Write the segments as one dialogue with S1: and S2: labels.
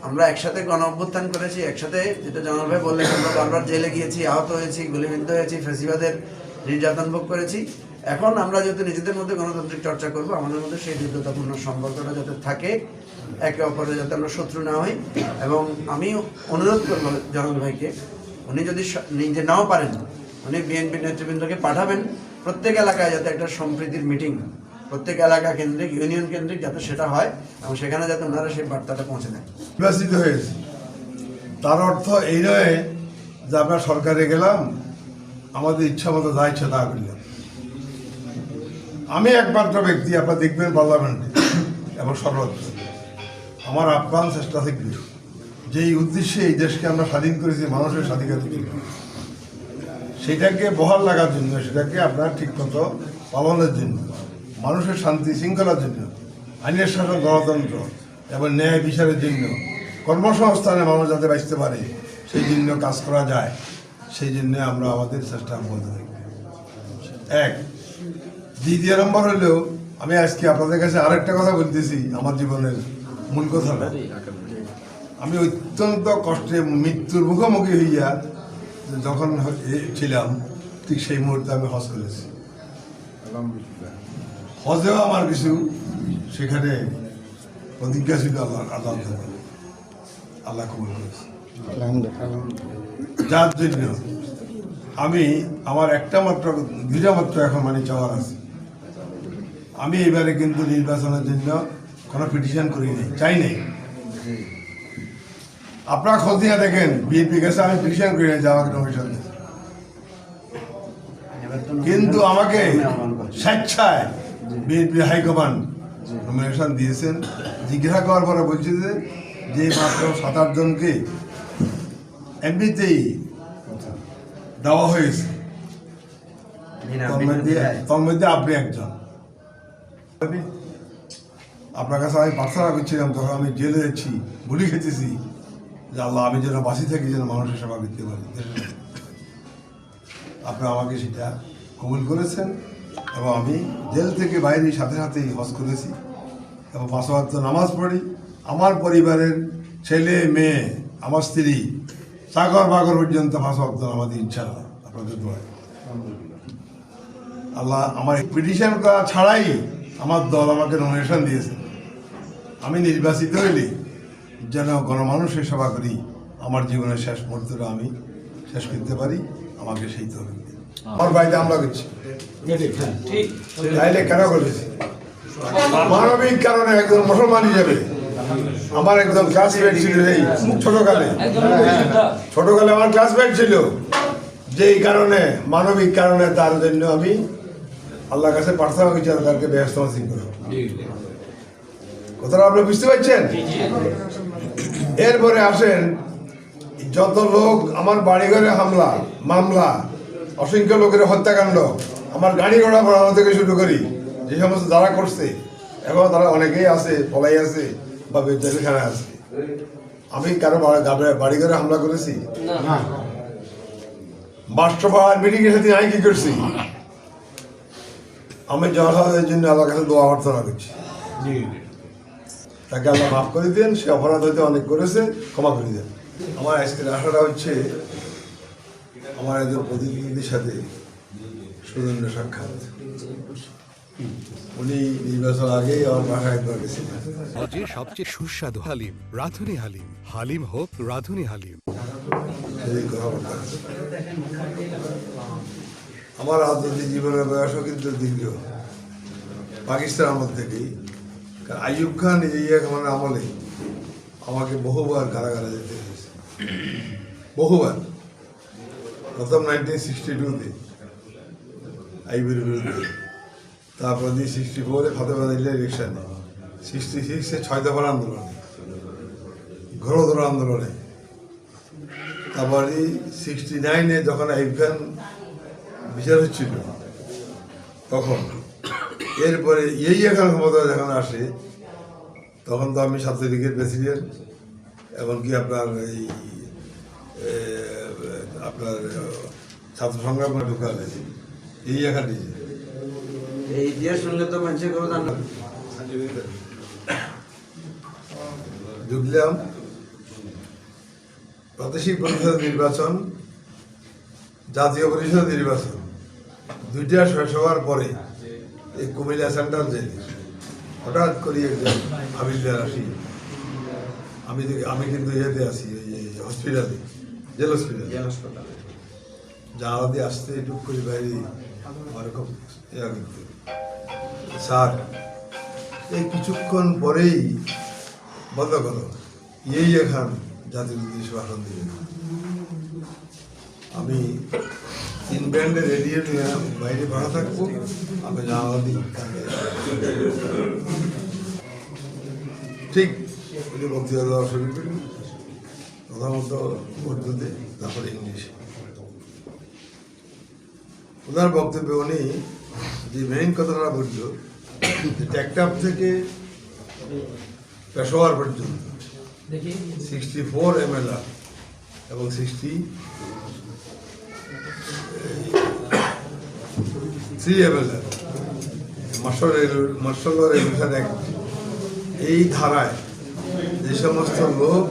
S1: আমরা একসাথে গণ অভ্যুত্থান করেছি, একসাথে, যেটা জামাল ভাই বললেন, আমরা বারবার জেলে গিয়েছি, আহত হয়েছি, গুলিবিদ্ধ হয়েছি, ফ্যাসিবাদের নির্যাতন ভোগ করেছি। এখন আমরা যেহেতু নিজেদের মধ্যে গণতান্ত্রিক চর্চা করব, আমাদের মধ্যে সেই হৃদ্যতাপূর্ণ সম্পর্কটা যাতে থাকে, একে অপরের যাতে আমরা শত্রু না হই। এবং আমি অনুরোধ করবো জামাল ভাইকে, উনি যদি নিজে নাও পারেন, উনি বিএনপি নেতৃবৃন্দকে পাঠাবেন প্রত্যেক এলাকায়, যাতে একটা সম্প্রীতির মিটিং প্রত্যেক এলাকা কেন্দ্রিক, ইউনিয়ন কেন্দ্রিক যাতে সেটা হয়, এবং সেখানে যাতে ওনারা সেই বার্তাটা পৌঁছে দেন।
S2: নির্বাচিত হয়েছে তার অর্থ এই নয় যে আমরা সরকারে গেলাম, আমাদের ইচ্ছা মতো যা ইচ্ছা তা করলাম। আমি একমাত্র ব্যক্তি, আপনারা দেখবেন পার্লামেন্টে এবং সর্বত্র আমার আপ্রাণ চেষ্টা থাকবে যেই উদ্দেশ্যে এই দেশকে আমরা স্বাধীন করেছি, মানুষের স্বাধিকারের জন্য, সেটাকে বহাল লাগার জন্য, সেটাকে আপনার ঠিকমতো পালনের জন্য, মানুষের শান্তি শৃঙ্খলার জন্য, আইনের শাসন, গণতন্ত্র এবং ন্যায় বিচারের জন্য, কর্মসংস্থানে মানুষ যাতে বাঁচতে পারে সেই জন্য কাজ করা যায়, সেই জন্য আমরা আমাদের চেষ্টা বলতে থাকি। এক দ্বিতীয় নম্বর হলেও আমি আজকে আপনাদের কাছে আরেকটা কথা বলতেছি, আমার জীবনের মূল কথাটা। আমি অত্যন্ত কষ্টে মৃত্যুর মুখোমুখি হইয়া যখন ছিলাম, ঠিক সেই মুহূর্তে আমি হজ করেছি। হজেও আমার কিছু সেখানে প্রতিজ্ঞা ছিল, আল্লাহ কবুল করেছে। যার জন্য আমি আমার দুইটা মাত্র এখন চাওয়ার আছে। আমি এবারে কিন্তু নির্বাচনের জন্য কোনো পিটিশন করি নাই, চাই নাই। আপনারা খোঁজ দিয়ে দেখেন, বিএনপি কাছে আমি পিটিশন করি নাই যে আমাকে নমিনেশন দিন, কিন্তু আমাকে স্বেচ্ছায় বিএনপি হাইকমান্ড নমিনেশন দিয়েছেন। জিজ্ঞাসা করার পরে বলছে যে মাত্র 7-8 জনকে এমনিতেই দেওয়া হয়েছে, তার মধ্যে আপনি একজন। আপনার কাছে আমি প্রার্থনা করছিলাম, তখন আমি জেলে যাচ্ছি, গুলি খেতেছি, যে আল্লাহ আমি যেন বাঁচি থাকি, যেন মানুষের সেবা করতে পারি। আপনি আমাকে সেটা কবুল করেছেন এবং আমি জেল থেকে বাইরে সাথে সাথেই হজ করেছি এবং 5 ওয়াক্ত নামাজ পড়ি। আমার পরিবারের ছেলে মেয়ে, আমার স্ত্রী, চাকর বাকর পর্যন্ত 5 ওয়াক্ত নামাজ ইনশাআল্লাহ আপনাদের দোয়ায়। আল্লাহ আমার পিটিশন করা ছাড়াই আমার দল আমাকে নমিনেশন দিয়েছে। আমি নির্বাচিত হইলে যেন গণমানুষের সেবা করি, আমার জীবনের শেষ মুহূর্তটা আমি শেষ করতে পারি, আমাকে সেই তো আমার বাড়িতে হামলা করছি, তাইলে কেন করেছি? মানবিক কারণে একজন মুসলমান হিসেবে আমার একজন ক্লাসমেট ছিল, এই ছোটকালে আমার ক্লাসমেট ছিল, যেই কারণে মানবিক কারণে তার জন্য আমি আল্লাহর কাছে প্রার্থনা করছি তাদেরকে ব্যস্ত নসিব করো। কথাটা আপনি বুঝতে পারছেন? এরপরে আসেন, যত লোক আমার বাড়িঘরে হামলা, মামলা, অসংখ্য লোকের হত্যাকাণ্ড, আমার গাড়ি ঘোড়া পড়ানো থেকে শুরু করি, যে সমস্ত যারা করছে, এখন তারা অনেকেই আছে, পলাই আছে বা জেলখানায় আছে। আমি কারো বাড়িঘরে হামলা করেছি? বাস্ট্রপাড়ার মিটিংয়ের সাথে আমি কি করছি? আমি জনসাধারণের জন্য আল্লাহর কাছে দোয়া প্রার্থনা করছি, তাকে আল্লাহ মাফ করে দেন, সে অপরাধ হয়তো অনেক করেছে, ক্ষমা করে দেন। আমার আজকের আশাটা হচ্ছে আমার একজন প্রতিনিধির সাথে সৌজন্য সাক্ষাৎ। উনি নির্বাচন আগেই আমার বাসায় একবার গেছিলেন।
S3: সবচেয়ে সুস্বাদু হালিম, রাঁধুনি হালিম। হালিম হোক রাঁধুনি হালিম।
S2: আমার রাজনৈতিক জীবনের বয়সও কিন্তু দীর্ঘ, পাকিস্তান আমল থেকেই। কারণ আইয়ুব খান আমার আমলে আমাকে বহুবার কারাগারে যেতে হয়েছে, বহুবার। প্রথম 1962-তে আইবের বিরুদ্ধে, তারপর 64-এ ফাতেমা ইলেকশনে, 66-এ 6 দফার আন্দোলনে, ঘোরতর আন্দোলনে, তারপরে 69-এ যখন আইয়ুব খান বিচার হচ্ছিল তখন। এরপরে এখন ক্ষমতা যখন আসে, তখন তো আমি ছাত্রলীগের প্রেসিডেন্ট, এমনকি আপনার ছাত্র সংগ্রাম ঢুকালে এখানে
S1: এই ইতিহাস শুনলে তো মানুষে করবো
S2: ঢুকলাম, প্রাদেশিক পরিষদ নির্বাচন, জাতীয় পরিষদ নির্বাচন দুইটা শেষ হওয়ার পরে এই কুমিল্লা সেন্ট্রাল জেলে হঠাৎ করে একজন হাবিলদার আসি। আমি কিন্তু ইয়েতে আছি, ওই হসপিটালে, জেল হসপিটালে। জানালা দিয়ে আসতে টুক করে বাইরে ওরকম ইয়া কিন্তু স্যার এই কিছুক্ষণ পরেই বন্ধ করো, এই এখান জাতির উদ্দেশ্যে ভাষণ দিবে। আমি 3 ব্যান্ডের রেডিও নিয়ে বাইরে ভাড়া থাকবো, আমি জানালা দিয়ে ঠিক ওই যে বক্তৃতা দেওয়া শুরু করি, প্রথমত উর্দুতে, তারপরে ইংলিশে। ওনার বক্তব্যে উনি যে মেইন কথাটা বলল, টেকটাপ থেকে পেশোয়ার পর্যন্ত 64 MLR এবং 63 MLR martial law regulation act, এই ধারায় যে সমস্ত লোক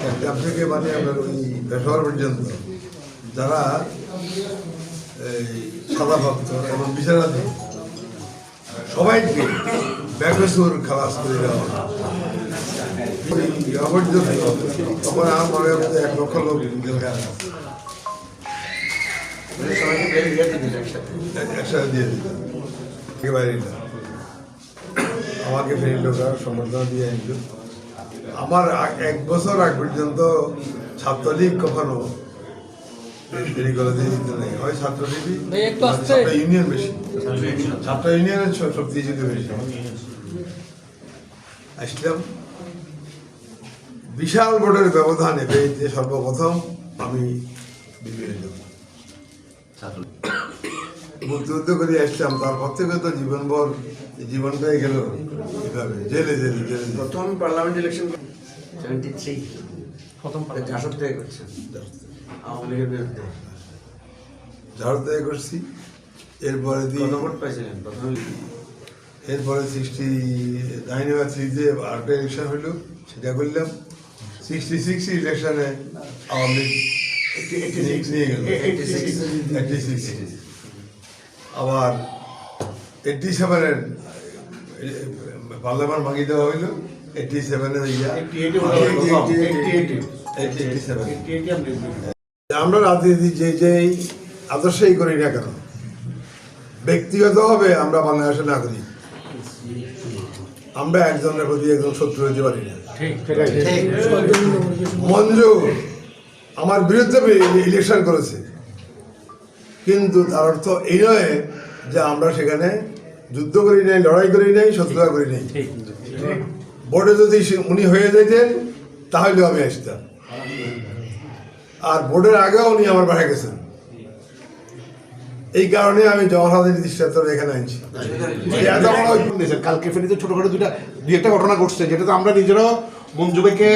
S2: টেকটাপ থেকে মানে আপনার ওই পেশোয়ার পর্যন্ত যারা সাদা ভক্ত এবং বিচারাধীন সবাইকে বেকসুর খালাস করে দেওয়া হয়। তখন আমার মনে হচ্ছে 1 লক্ষ লোক জেলখানা একসাথে দিয়ে দিত, একেবারে না। আমাকে ফেরি লোকার সমর্থন দিয়ে আনল। আমার 1 বছর আগ পর্যন্ত ছাত্রলীগ কখনো দেরি করে দিয়ে দিতে নেই, হয় ছাত্রলীগই, ছাত্র ইউনিয়ন বেশি, ছাত্র ইউনিয়নের শক্তি ছিল বেশি। আসলাম বিশাল ভোটের ব্যবধানে পেয়েছে সর্বপ্রথম আমি বিজয়ী মুক্তিযুদ্ধ করে আসলাম। তারপর থেকে তো জীবনটাই গেল এভাবে জেলে জেলে জেলে।
S1: প্রথম পার্লামেন্ট ইলেকশন 73 প্রথম জাসদ থেকে করছেন আওয়ামী লীগের বিরুদ্ধে,
S2: ঝাড়ু থেকে করছি। এরপরে
S1: কত ভোট পাইছিলেন প্রথম?
S2: এরপরে 69 বা 3-তে আরেকটা ইলেকশন হইলো, সেটা করলাম। 66 ইলেকশনে আওয়ামী লীগ নিয়ে গেল 86। আবার 87-এর পার্লামেন্ট ভাঙিয়ে দেওয়া হইলো। 87-এর আমরা রাজনীতি যে আদর্শই করি না কেন, ব্যক্তিগতভাবে আমরা বাংলাদেশে না করি, আমরা একজনের প্রতি একজন শত্রু হতে পারি না। মঞ্জু আমার বিরুদ্ধে ইলেকশন করেছে, কিন্তু তার অর্থ এই নয় যে আমরা সেখানে যুদ্ধ করি নাই, লড়াই করি নাই, শত্রুতা করি নাই। বোর্ডে যদি উনি হয়ে যেতেন তাহলে আমি আসতাম, আর বোর্ডের আগেও উনি আমার বাড়ি গেছেন। এই কারণে আমি জওয়াহরলাল দৃষ্টান্তর এখানে আনছি।
S4: কালকে ফেরিতে ছোটখাটো দুই একটা ঘটনা ঘটছে, যেটাতে আমরা নিজেরাও মঞ্জু ভাইকে